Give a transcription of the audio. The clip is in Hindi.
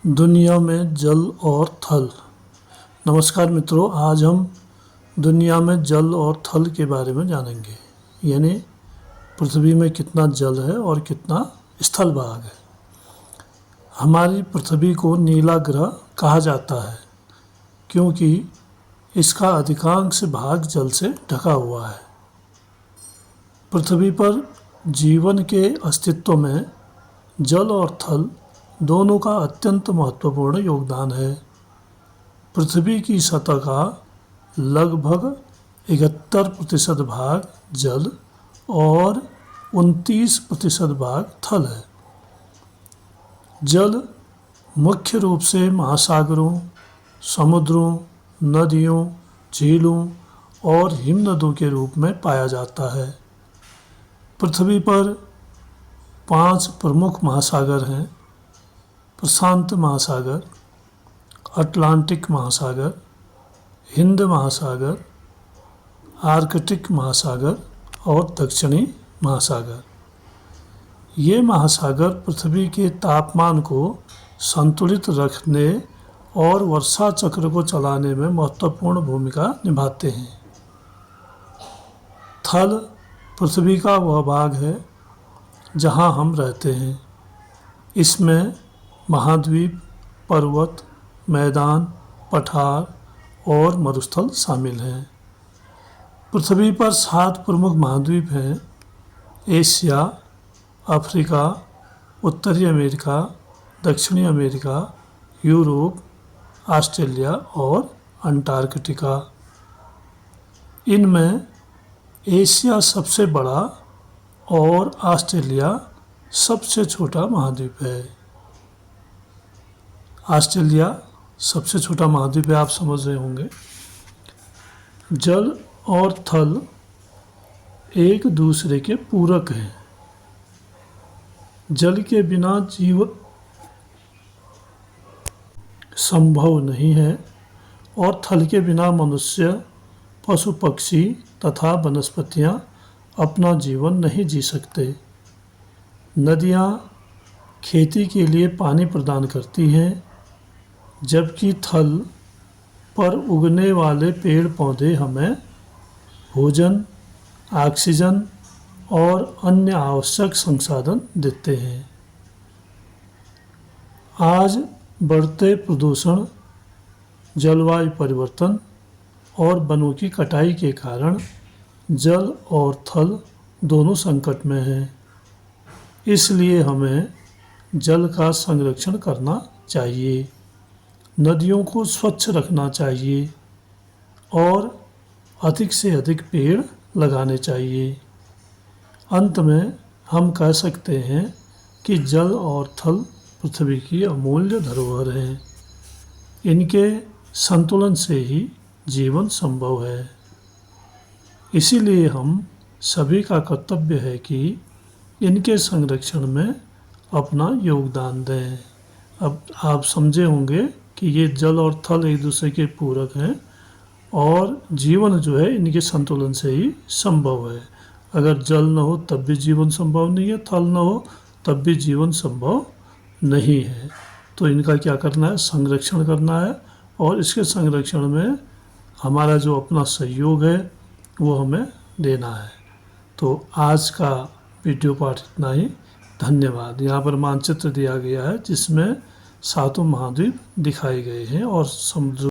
दुनिया में जल और थल। नमस्कार मित्रों, आज हम दुनिया में जल और थल के बारे में जानेंगे। यानी पृथ्वी में कितना जल है और कितना स्थल भाग है। हमारी पृथ्वी को नीला ग्रह कहा जाता है क्योंकि इसका अधिकांश भाग जल से ढका हुआ है। पृथ्वी पर जीवन के अस्तित्व में जल और थल दोनों का अत्यंत महत्वपूर्ण योगदान है। पृथ्वी की सतह का लगभग 71% भाग जल और 29% भाग थल है। जल मुख्य रूप से महासागरों, समुद्रों, नदियों, झीलों और हिमनदों के रूप में पाया जाता है। पृथ्वी पर 5 प्रमुख महासागर हैं: प्रशांत महासागर, अटलांटिक महासागर, हिंद महासागर, आर्कटिक महासागर और दक्षिणी महासागर। ये महासागर पृथ्वी के तापमान को संतुलित रखने और वर्षा चक्र को चलाने में महत्वपूर्ण भूमिका निभाते हैं। थल पृथ्वी का वह भाग है जहाँ हम रहते हैं। इसमें महाद्वीप, पर्वत, मैदान, पठार और मरुस्थल शामिल हैं। पृथ्वी पर 7 प्रमुख महाद्वीप हैं: एशिया, अफ्रीका, उत्तरी अमेरिका, दक्षिणी अमेरिका, यूरोप, ऑस्ट्रेलिया और अंटार्कटिका। इनमें एशिया सबसे बड़ा और ऑस्ट्रेलिया सबसे छोटा महाद्वीप है। ऑस्ट्रेलिया सबसे छोटा महाद्वीप है, आप समझ रहे होंगे। जल और थल एक दूसरे के पूरक हैं। जल के बिना जीवन संभव नहीं है और थल के बिना मनुष्य, पशु पक्षी तथा वनस्पतियां अपना जीवन नहीं जी सकते। नदियां खेती के लिए पानी प्रदान करती हैं, जबकि थल पर उगने वाले पेड़ पौधे हमें भोजन, ऑक्सीजन और अन्य आवश्यक संसाधन देते हैं। आज बढ़ते प्रदूषण, जलवायु परिवर्तन और वनों की कटाई के कारण जल और थल दोनों संकट में हैं। इसलिए हमें जल का संरक्षण करना चाहिए, नदियों को स्वच्छ रखना चाहिए और अधिक से अधिक पेड़ लगाने चाहिए। अंत में हम कह सकते हैं कि जल और थल पृथ्वी की अमूल्य धरोहर हैं। इनके संतुलन से ही जीवन संभव है। इसीलिए हम सभी का कर्तव्य है कि इनके संरक्षण में अपना योगदान दें। अब आप समझे होंगे कि ये जल और थल एक दूसरे के पूरक हैं और जीवन जो है इनके संतुलन से ही संभव है। अगर जल न हो तब भी जीवन संभव नहीं है, थल न हो तब भी जीवन संभव नहीं है। तो इनका क्या करना है? संरक्षण करना है और इसके संरक्षण में हमारा जो अपना सहयोग है वो हमें देना है। तो आज का वीडियो पाठ इतना ही। धन्यवाद। यहाँ पर मानचित्र दिया गया है जिसमें 7 महाद्वीप दिखाए गए हैं और समुद्र